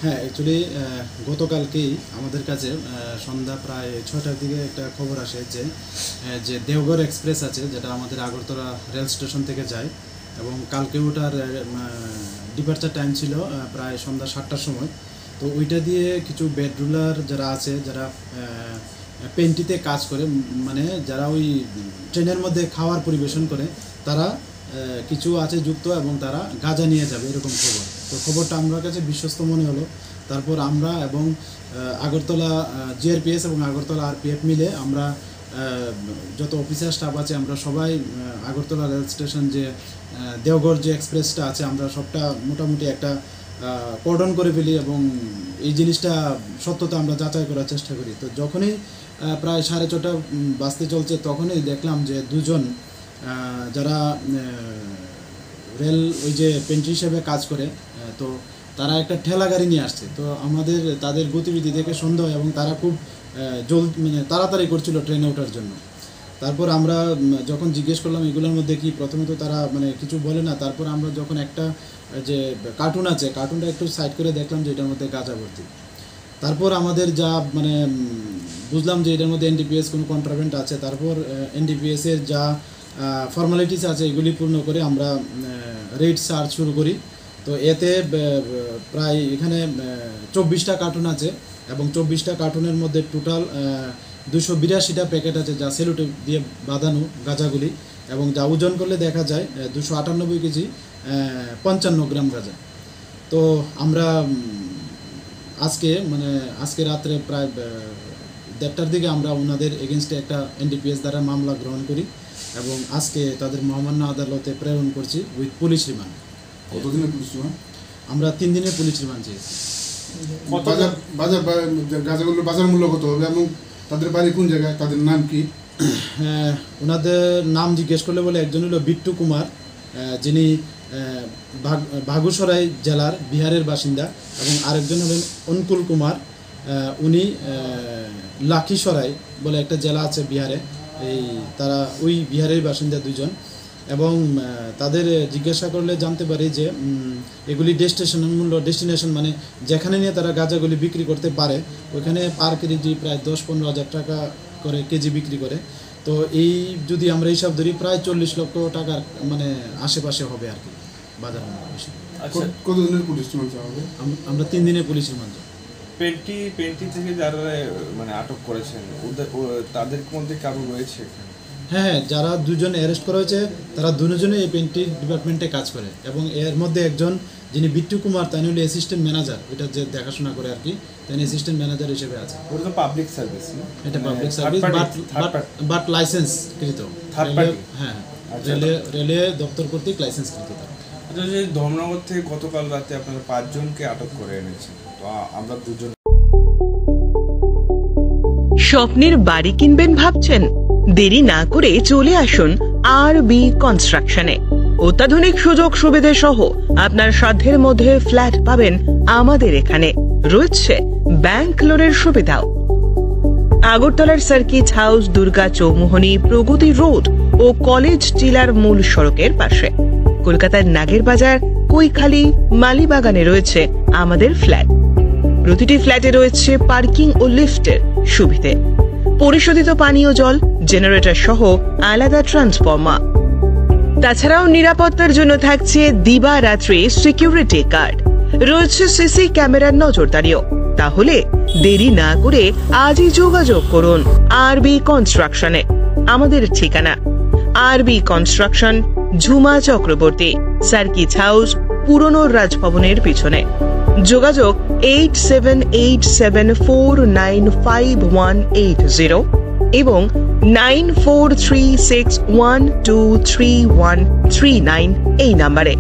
হ্যাঁ, অ্যাকচুয়ালি গতকালকেই আমাদের কাছে সন্ধ্যা প্রায় ৬টার দিকে একটা খবর আসে যে দেওঘর এক্সপ্রেস আছে, যেটা আমাদের আগরতলা রেল স্টেশন থেকে যায়, এবং কালকে ওটার ডিপার্চার টাইম ছিল প্রায় সন্ধ্যা ৭টার সময়। তো ওইটা দিয়ে কিছু বেডরুলার যারা আছে, যারা পেন্টিতে কাজ করে, মানে যারা ওই ট্রেনের মধ্যে খাওয়ার পরিবেশন করে, তারা কিছু আছে যুক্ত এবং তারা গাঁজা নিয়ে যাবে, এরকম খবর। তো খবরটা আমার কাছে বিশ্বস্ত মনে হলো। তারপর আমরা এবং আগরতলা জিআরপিএস এবং আগরতলা আরপিএফ মিলে আমরা যত অফিসার স্টাফ আছে, আমরা সবাই আগরতলা রেল স্টেশন যে দেওঘর যে এক্সপ্রেসটা আছে, আমরা সবটা মোটামুটি একটা কর্ডন করে ফেলি এবং এই জিনিসটা সত্যতা আমরা যাচাই করার চেষ্টা করি। তো যখনই প্রায় 6:30 বাজতে চলছে, তখনই দেখলাম যে দুজন যারা রেল ওই যে পেন্ট্রি হিসেবে কাজ করে, তো তারা একটা ঠেলা গাড়ি নিয়ে আসছে। তো আমাদের তাদের গতিবিধি দেখে সন্দেহ, এবং তারা খুব মানে তাড়াতাড়ি করছিল ট্রেনে ওঠার জন্য। তারপর আমরা যখন জিজ্ঞেস করলাম এগুলোর মধ্যে কি, প্রথমে তো তারা মানে কিছু বলে না। তারপর আমরা যখন একটা যে কার্টুন আছে, কার্টুনটা একটু সাইড করে দেখলাম যে এটার মধ্যে গাঁজা ভর্তি। তারপর আমাদের যা মানে বুঝলাম যে এটার মধ্যে এনডিপিএস কোনো কন্ট্রাভেন্ট আছে। তারপর এনডিপিএসের যা ফর্মালিটিস আছে এগুলি পূর্ণ করে আমরা রেড সার্চ শুরু করি। তো এতে প্রায় এখানে 24টা কার্টুন আছে, এবং 24টা কার্টুনের মধ্যে টোটাল 282টা প্যাকেট আছে, যা সেলুটেপ দিয়ে বাঁধানো গাঁজাগুলি, এবং যা ওজন করলে দেখা যায় 298 কেজি 55 গ্রাম গাঁজা। তো আমরা আজকে রাত্রে প্রায় 1:30টার দিকে আমরা ওনাদের এগেনস্টে একটা এনডিপিএস দ্বারা মামলা গ্রহণ করি, এবং আজকে তাদের মহামান্য আদালতে প্রেরণ করছি উইথ পুলিশ রিমান্ড। কতদিনের পুলিশ রিমান্ড? আমরা 3 দিনের পুলিশ রিমান্ড চেয়েছি। গাঁজাগুলোর বাজার মূল্য কত হবে এবং তাদের বাড়ি কোন জায়গায়, তাদের নাম কি? হ্যাঁ, ওনাদের নাম জিজ্ঞেস করলে বলে একজন হলো বিট্টু কুমার, যিনি বাগুসরাই জেলার বিহারের বাসিন্দা, এবং আরেকজন হলেন অনুকূল কুমার, উনি লাখিসরাই বলে একটা জেলা আছে বিহারে, তারা ওই বিহারের বাসিন্দা দুজন। এবং তাদের জিজ্ঞাসা করলে জানতে পারি যে এগুলি ডেস্টিনেশন মানে যেখানে নিয়ে তারা গাঁজাগুলি বিক্রি করতে পারে, ওইখানে পার কেজি প্রায় 10-15 হাজার টাকা করে কেজি বিক্রি করে। তো এই যদি আমরা হিসাব ধরি, প্রায় 40 লক্ষ টাকার মানে আশেপাশে হবে আর কি বাজার। কতদিনের পুলিশ রিমান্ড হবে? আমরা 3 দিনের পুলিশ রিমান্ড। পেন্টি থেকে যারা মানে আটক করেছেন, তাদের মধ্যে কারো রয়েছে? হ্যাঁ, যারা দুজন অ্যারেস্ট করা হয়েছে, তারা দুজনে এই পেন্টি ডিপার্টমেন্টে কাজ করে, এবং এর মধ্যে একজন যিনি বিট্টু কুমার, তিনি হলো অ্যাসিস্ট্যান্ট ম্যানেজার, এটা যে দেখাশোনা করে আর কি, তিনি অ্যাসিস্ট্যান্ট ম্যানেজার হিসেবে আছে। ওটা তো পাবলিক সার্ভিস না? এটা পাবলিক সার্ভিস, বাট লাইসেন্সকৃত। হ্যাঁ, রেলওয়ে দপ্তর কর্তৃক লাইসেন্সকৃত। আচ্ছা, যে ধর্মনগর থেকে গতকাল রাতে আপনারা 5 জনকে আটক করে এনেছেন, তো আমরা 2 জন। স্বপ্নের বাড়ি কিনবেন ভাবছেন? দেরি না করে চলে আসুন আরবি কনস্ট্রাকশনে। অত্যাধুনিক সুযোগ সুবিধা সহ আপনার সাধ্যের মধ্যে ফ্ল্যাট পাবেন আমাদের এখানে। রয়েছে ব্যাংক লোনের সুবিধাও। আগরতলার সার্কিট হাউস, দুর্গা চৌমুহনী, প্রগতি রোড ও কলেজ টিলার মূল সড়কের পাশে। কলকাতার নাগের বাজার, কৈখালি, মালিবাগানে রয়েছে আমাদের ফ্ল্যাট। প্রতিটি ফ্ল্যাটে রয়েছে পার্কিং ও লিফটের সুবিধে, পরিশোধিত পানীয় জল, জেনারেটর সহ আলাদা ট্রান্সফরমার। তাছাড়াও নিরাপত্তার জন্য থাকছে দিবারাত্রি সিকিউরিটি গার্ড, রয়েছে সিসি ক্যামেরার নজরদারিও। তাহলে দেরি না করে আজই যোগাযোগ করুন আরবি কনস্ট্রাকশনে। আমাদের ঠিকানা আরবি construction, Jhuma Chakraborty, circuit house, পুরনো রাজভবনের পিছনে। যোগাযোগ 8787495180 এবং 9436123139 এই নাম্বারে।